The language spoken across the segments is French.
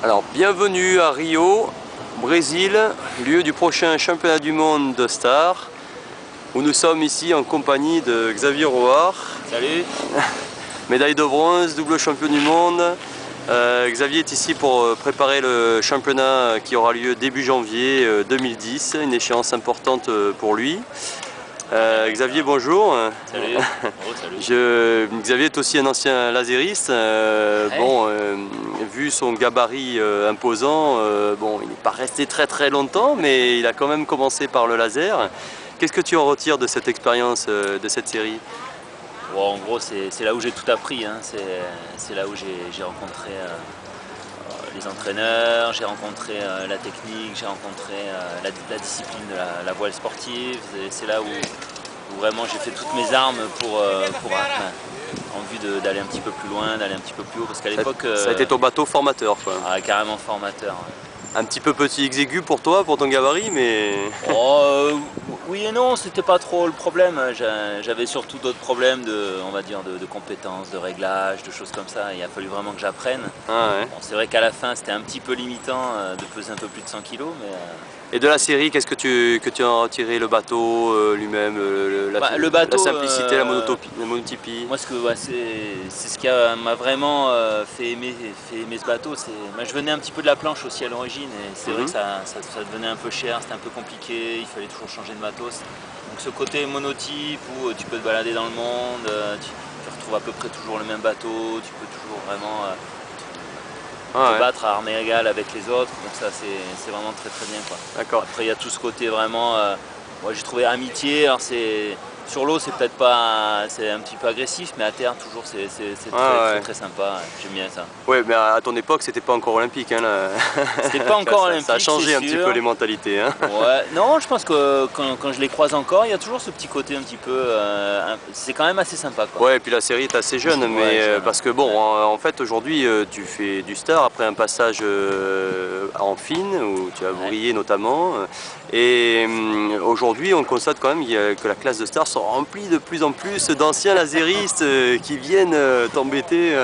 Alors, bienvenue à Rio, Brésil, lieu du prochain championnat du monde de Star, où nous sommes ici en compagnie de Xavier Roard. Salut. Médaille de bronze, double champion du monde. Xavier est ici pour préparer le championnat qui aura lieu début janvier 2010, une échéance importante pour lui. Xavier, bonjour. Salut. Oh, salut. Xavier est aussi un ancien lasériste. Vu son gabarit imposant, il n'est pas resté très longtemps, mais il a quand même commencé par le laser. Qu'est-ce que tu en retires de cette expérience, de cette série? Bon, en gros, c'est là où j'ai tout appris. Hein. C'est là où j'ai rencontré les entraîneurs, j'ai rencontré la technique, j'ai rencontré la discipline de la voile sportive. C'est là où vraiment j'ai fait toutes mes armes en vue d'aller un petit peu plus loin, d'aller un petit peu plus haut. Parce qu'à l'époque... Ça a été ton bateau formateur, quoi. Carrément formateur. Ouais. Un petit peu petit exigu pour toi, pour ton gabarit, mais... Oui et non, c'était pas trop le problème. J'avais surtout d'autres problèmes de compétences, de réglages, de choses comme ça. Il a fallu vraiment que j'apprenne. Ah ouais. Bon, c'est vrai qu'à la fin, c'était un petit peu limitant de peser un peu plus de 100 kg. Et de la série, qu'est-ce que tu en as retiré? Le bateau lui-même, Le bateau, la simplicité, la monotypie? moi, c'est ce qui m'a vraiment fait aimer ce bateau. Moi, je venais un petit peu de la planche aussi à l'origine, et c'est vrai que ça devenait un peu cher, c'était un peu compliqué, il fallait toujours changer de matos. Donc ce côté monotype où tu peux te balader dans le monde, tu retrouves à peu près toujours le même bateau, tu peux toujours vraiment te battre à armes égales avec les autres, donc ça c'est vraiment très bien, quoi. D'accord. Après il y a tout ce côté vraiment, moi j'ai trouvé amitié, alors sur l'eau c'est peut-être pas, c'est un petit peu agressif, mais à terre toujours c'est très sympa, j'aime bien ça. Ouais, mais à ton époque c'était pas encore olympique, hein, là. C'était pas encore olympique, ça a changé c'est un petit peu sûr. les mentalités, hein. Ouais, non, je pense que quand je les croise encore, il y a toujours ce petit côté un petit peu, c'est quand même assez sympa, quoi. Ouais, et puis la série est assez jeune, mais Jeune, parce que bon, ouais. en fait aujourd'hui tu fais du star après un passage en fine où tu as brillé notamment. Et aujourd'hui on constate quand même que la classe de stars sont remplie de plus en plus d'anciens laséristes qui viennent t'embêter.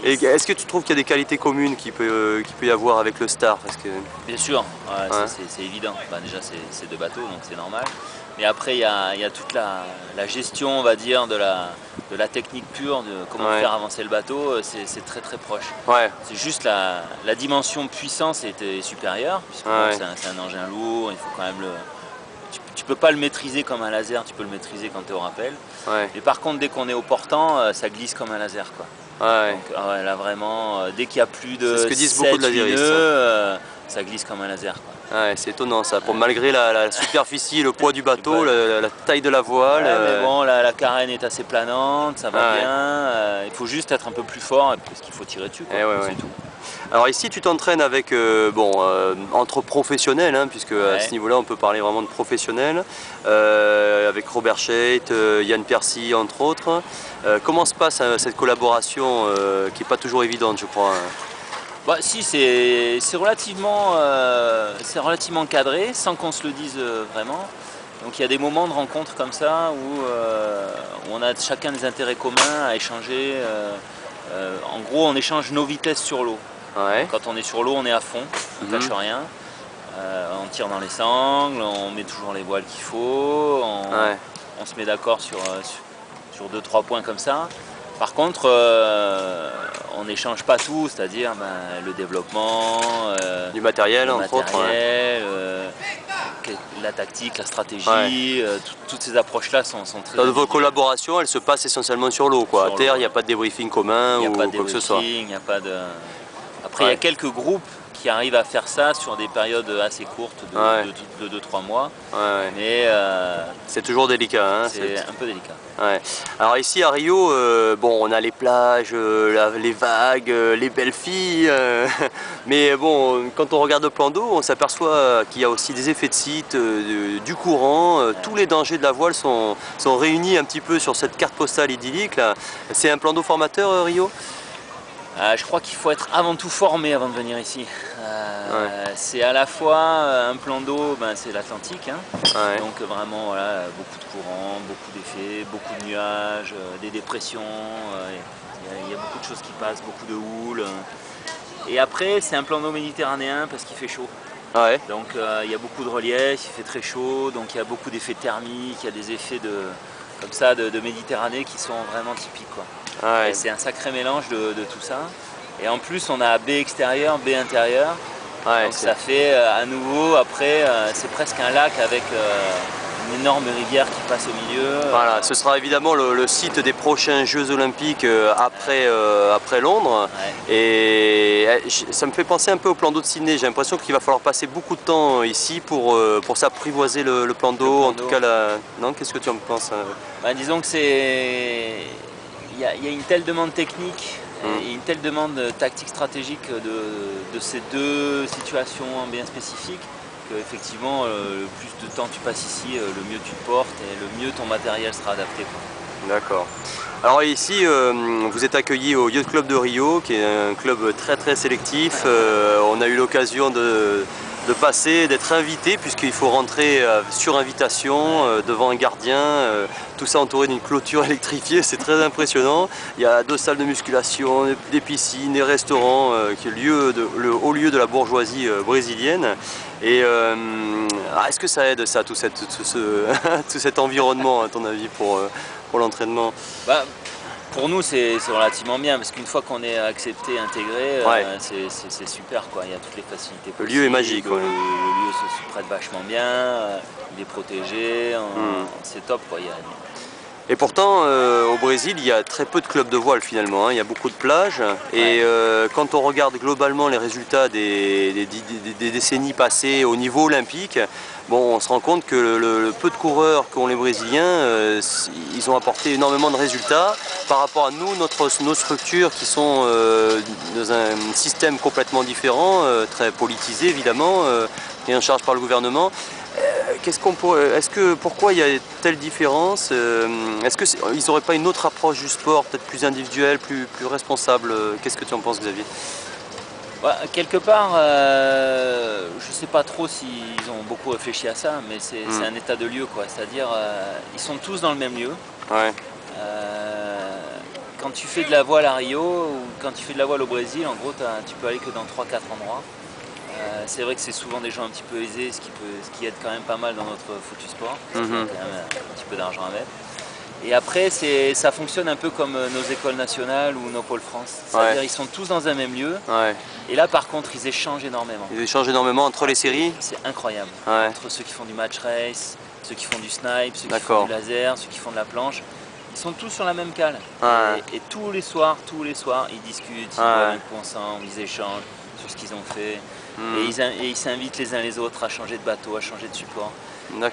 Est-ce que tu trouves qu'il y a des qualités communes qu'il peut y avoir avec le star? Bien sûr, ouais, Ouais. c'est évident. Bah, déjà, c'est deux bateaux, donc c'est normal. Mais après, il y a toute la gestion, on va dire, de la technique pure, de comment Ouais. faire avancer le bateau, c'est très proche. Ouais. C'est juste la dimension puissance était supérieure, puisque bon, Ouais. c'est un engin lourd, il faut quand même tu peux pas le maîtriser comme un laser, tu peux le maîtriser quand tu es au rappel. Ouais. Mais par contre, dès qu'on est au portant, ça glisse comme un laser, quoi. Ouais. Donc là vraiment, dès qu'il y a plus C'est ce de que disent beaucoup de 7-8 laséristes. nœuds, ça glisse comme un laser, quoi. Ouais, c'est étonnant ça, malgré la superficie, le poids du bateau, la taille de la voile. Ouais, mais bon, la carène est assez planante, ça va Ah ouais. bien. Il faut juste être un peu plus fort parce qu'il faut tirer dessus, quoi. Eh ouais, C'est ouais. tout. Alors ici tu t'entraînes avec, entre professionnels, hein, puisque à ce Ouais. niveau-là on peut parler vraiment de professionnels, avec Robert Scheidt, Yann Persy entre autres. Comment se passe cette collaboration qui n'est pas toujours évidente, je crois, hein? Bah si, c'est relativement cadré, sans qu'on se le dise vraiment. Donc il y a des moments de rencontre comme ça où on a chacun des intérêts communs à échanger. En gros, on échange nos vitesses sur l'eau. Ouais. Quand on est sur l'eau, on est à fond, on cache rien. On tire dans les sangles, on met toujours les voiles qu'il faut, Ouais. on se met d'accord sur 2-3 points comme ça. Par contre, on n'échange pas tout, c'est-à-dire le développement, Du matériel le entre autres. Ouais. matériel, la tactique, la Ouais. stratégie, toutes ces approches-là sont très Vos individuelles. collaborations, elles se passent essentiellement sur l'eau, quoi. À Sur terre, l'eau, il n'y a pas de débriefing commun il n'y a pas ou de quoi que ce soit. débriefing, il n'y a pas de... Après, il y a Ouais. quelques groupes qui arrivent à faire ça sur des périodes assez courtes Ouais. de 2-3 mois, Ouais. mais C'est toujours délicat, hein. c'est un peu délicat. Ouais. Alors ici à Rio, bon, on a les plages, les vagues, les belles filles, mais bon, quand on regarde le plan d'eau, on s'aperçoit qu'il y a aussi des effets de site, du courant, tous les dangers de la voile sont réunis un petit peu sur cette carte postale idyllique là. C'est un plan d'eau formateur, Rio? Je crois qu'il faut être avant tout formé avant de venir ici. Ouais. C'est à la fois un plan d'eau, c'est l'Atlantique, hein. Ouais. Donc vraiment voilà, beaucoup de courant, beaucoup d'effets, beaucoup de nuages, des dépressions, il y a beaucoup de choses qui passent, beaucoup de houle. Et après, c'est un plan d'eau méditerranéen parce qu'il fait chaud. Ouais. Donc il y a beaucoup de relief, il fait très chaud, donc il y a beaucoup d'effets thermiques, il y a des effets comme ça de Méditerranée qui sont vraiment typiques, quoi. Ouais. Et c'est un sacré mélange de tout ça. Et en plus, on a baie extérieure, baie intérieure. Ouais, Donc ça fait à nouveau, après, c'est presque un lac avec une énorme rivière qui passe au milieu. Voilà, ce sera évidemment le site des prochains Jeux Olympiques après Londres. Ouais. Et ça me fait penser un peu au plan d'eau de Sydney. J'ai l'impression qu'il va falloir passer beaucoup de temps ici pour s'apprivoiser le plan d'eau. En tout cas, non, qu'est-ce que tu en penses? Bah, disons que il y a une telle demande technique et une telle demande tactique stratégique de ces deux situations bien spécifiques qu'effectivement, le plus de temps tu passes ici, le mieux tu te portes et le mieux ton matériel sera adapté, quoi. D'accord. Alors ici, vous êtes accueilli au Yacht Club de Rio, qui est un club très sélectif. On a eu l'occasion de passer, d'être invité, puisqu'il faut rentrer sur invitation, devant un gardien, tout ça entouré d'une clôture électrifiée, c'est très impressionnant. Il y a 2 salles de musculation, des piscines, des restaurants, qui est le haut lieu de la bourgeoisie brésilienne. Et est-ce que ça aide, ça, tout cet environnement, à ton avis, pour l'entraînement? Bah, pour nous, c'est relativement bien parce qu'une fois qu'on est accepté, intégré, Ouais. c'est super, quoi. Il y a toutes les facilités Le possibles. lieu est magique. Ouais. Le lieu se prête vachement bien, il est protégé, c'est top, quoi. Et pourtant, au Brésil, il y a très peu de clubs de voile finalement, hein. Il y a beaucoup de plages. Et quand on regarde globalement les résultats des décennies passées au niveau olympique, bon, on se rend compte que le peu de coureurs qu'ont les Brésiliens, ils ont apporté énormément de résultats par rapport à nous, nos structures qui sont dans un système complètement différent, très politisé évidemment, pris en charge par le gouvernement. Pourquoi il y a telle différence? Est-ce qu'ils n'auraient pas une autre approche du sport, peut-être plus individuelle, plus responsable? Qu'est-ce que tu en penses, Xavier? Bah, quelque part, je sais pas trop s'ils ont beaucoup réfléchi à ça, mais c'est un état de lieu, quoi. C'est-à-dire, ils sont tous dans le même lieu. Ouais. Quand tu fais de la voile à Rio ou quand tu fais de la voile au Brésil, en gros, tu peux aller que dans 3-4 endroits. C'est vrai que c'est souvent des gens un petit peu aisés, ce qui aide quand même pas mal dans notre foutu sport, parce qu'il y a quand même un petit peu d'argent à mettre. Et après, ça fonctionne un peu comme nos écoles nationales ou nos pôles France. C'est-à-dire ils sont tous dans un même lieu. Ouais. Et là, par contre, ils échangent énormément. Ils échangent énormément entre les séries? C'est incroyable. Ouais. Entre ceux qui font du match race, ceux qui font du snipe, ceux qui D'accord. font du laser, ceux qui font de la planche. Ils sont tous sur la même cale. Ouais. Et tous les soirs, ils discutent, ils boivent un coup ensemble, ils échangent sur ce qu'ils ont fait. Et ils s'invitent les uns les autres à changer de bateau, à changer de support.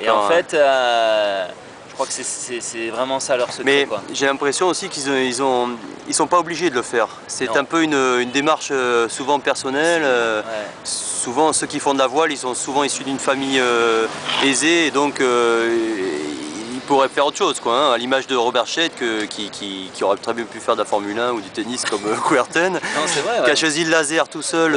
Et en fait, je crois que c'est vraiment ça leur secret. Mais j'ai l'impression aussi qu'ils sont pas obligés de le faire. C'est un peu une démarche souvent personnelle. Souvent, ceux qui font de la voile, ils sont souvent issus d'une famille aisée, et donc ils pourraient faire autre chose, quoi, hein, à l'image de Robert Scheidt qui aurait très bien pu faire de la Formule 1 ou du tennis comme Kuerten, qui a choisi le laser tout seul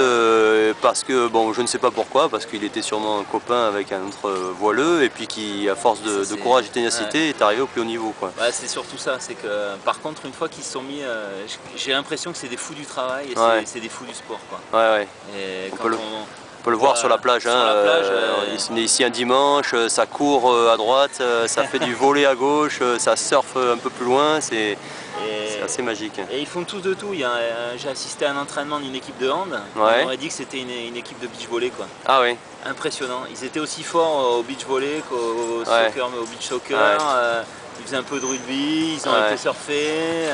parce que, bon, je ne sais pas pourquoi, parce qu'il était sûrement un copain avec un autre voileux, et puis qui, à force de courage et de ténacité, est arrivé au plus haut niveau, quoi. Ouais, c'est surtout ça, c'est que par contre, une fois qu'ils se sont mis, j'ai l'impression que c'est des fous du travail et c'est des fous du sport, quoi. Ouais. Et on peut le voir sur la plage, on est ici un dimanche, ça court à droite, ça fait du volley à gauche, ça surfe un peu plus loin, c'est assez magique. Et ils font tous de tout. J'ai assisté à un entraînement d'une équipe de hand, on aurait dit que c'était une équipe de beach volley, quoi. Ah oui. Impressionnant, ils étaient aussi forts au beach volley qu'au soccer, mais au beach soccer. Ils faisaient un peu de rugby, ils ont été surfer.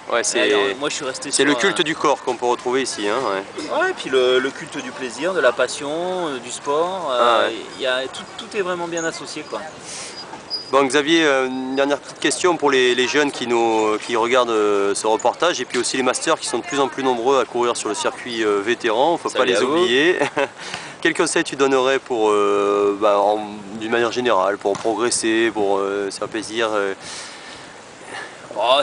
Moi je suis resté c'est le culte du corps qu'on peut retrouver ici, hein, et puis le culte du plaisir, de la passion, du sport. Tout est vraiment bien associé, quoi. Bon, Xavier, une dernière petite question pour les jeunes qui regardent ce reportage, et puis aussi les masters qui sont de plus en plus nombreux à courir sur le circuit vétéran, il ne faut pas les oublier. Quel conseil tu donnerais d'une manière générale, pour progresser, pour se faire plaisir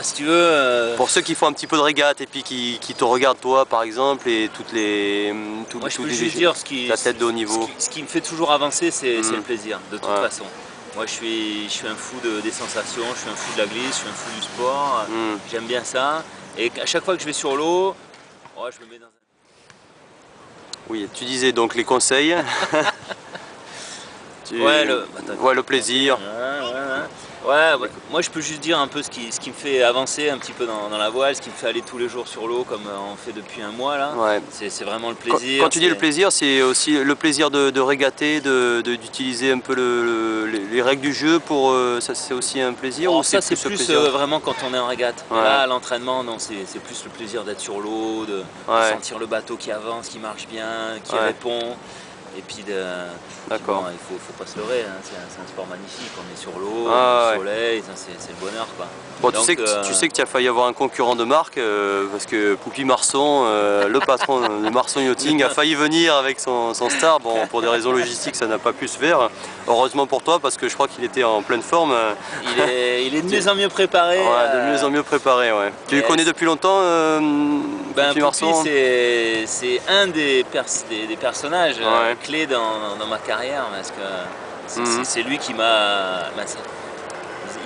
si tu veux... Pour ceux qui font un petit peu de régate et puis qui te regardent toi par exemple, et Moi je peux juste dire athlètes de haut niveau. Ce qui me fait toujours avancer, c'est le plaisir, de toute façon. Moi je suis un fou des sensations, je suis un fou de la glisse, je suis un fou du sport, j'aime bien ça. Et à chaque fois que je vais sur l'eau, je me mets dans un... Oui, tu disais donc les conseils. Ouais, Ouais, le plaisir. Ouais, moi je peux juste dire un peu ce qui me fait avancer un petit peu dans la voile, ce qui me fait aller tous les jours sur l'eau comme on fait depuis un mois là. Ouais. C'est vraiment le Quand plaisir. tu dis le plaisir, c'est aussi le plaisir de régater, d'utiliser un peu les règles du jeu pour ça, c'est aussi un plaisir Oh, ou c'est ça c'est plus le plus plaisir? vraiment quand on est en régate. Ouais, Là à l'entraînement, non, c'est plus le plaisir d'être sur l'eau, de ouais, sentir le bateau qui avance, qui marche bien, qui ouais, répond. Et puis, puis bon, d'accord. faut pas se leurrer, hein, c'est un sport magnifique, on est sur l'eau, on est au Ah, ouais. soleil, c'est le bonheur quoi. Bon, Donc tu sais que tu as failli avoir un concurrent de marque parce que Poupy Marson, le patron de Marson Yachting, a failli venir avec son Star. Bon, pour des raisons logistiques, ça n'a pas pu se faire. Heureusement pour toi, parce que je crois qu'il était en pleine forme. il est de mieux en mieux préparé. Ouais, de mieux en mieux préparé, ouais. Tu le Et connais depuis longtemps, ben, Poupy Poupy, Marson? c'est un des personnages Ouais. clés dans ma carrière parce que Mhm. c'est lui qui m'a.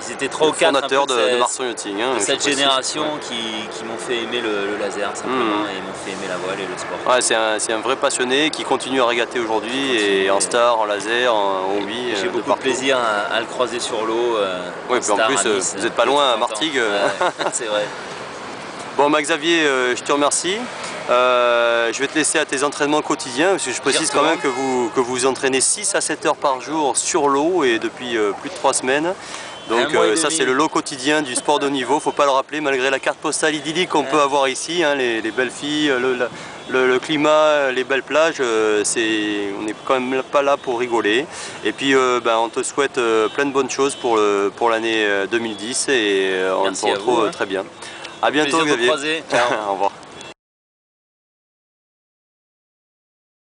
Ils étaient Le 3 ou 4 un peu fondateur de Marson Yachting, hein, de je cette précise. génération Ouais. qui m'ont fait aimer le laser simplement Mhm. et m'ont fait aimer la voile et le sport. Ouais, c'est un vrai passionné qui continue à régater Qui aujourd'hui et continue en star, en laser, en hobby, et j'ai de beaucoup de partout. plaisir à le croiser sur l'eau Oui, en puis en star plus, à Nice vous n'êtes pas de loin temps à en temps. Martigues. Ouais, c'est vrai. Bon, Xavier, je te remercie. Je vais te laisser à tes entraînements quotidiens, parce que je J'y précise quand même retourne. que vous entraînez 6 à 7 heures par jour sur l'eau et depuis plus de 3 semaines. Un Donc mois et ça c'est le demi. lot quotidien du sport de haut niveau, faut pas le rappeler malgré la carte postale idyllique qu'on peut Ouais. avoir ici, hein, les belles filles, le climat, les belles plages, on n'est quand même pas là pour rigoler. Et puis on te souhaite plein de bonnes choses pour l'année 2010 et on te Merci à vous, retrouve hein. très bien. À Au bientôt plaisir de vous Xavier, croiser. Ciao. au revoir.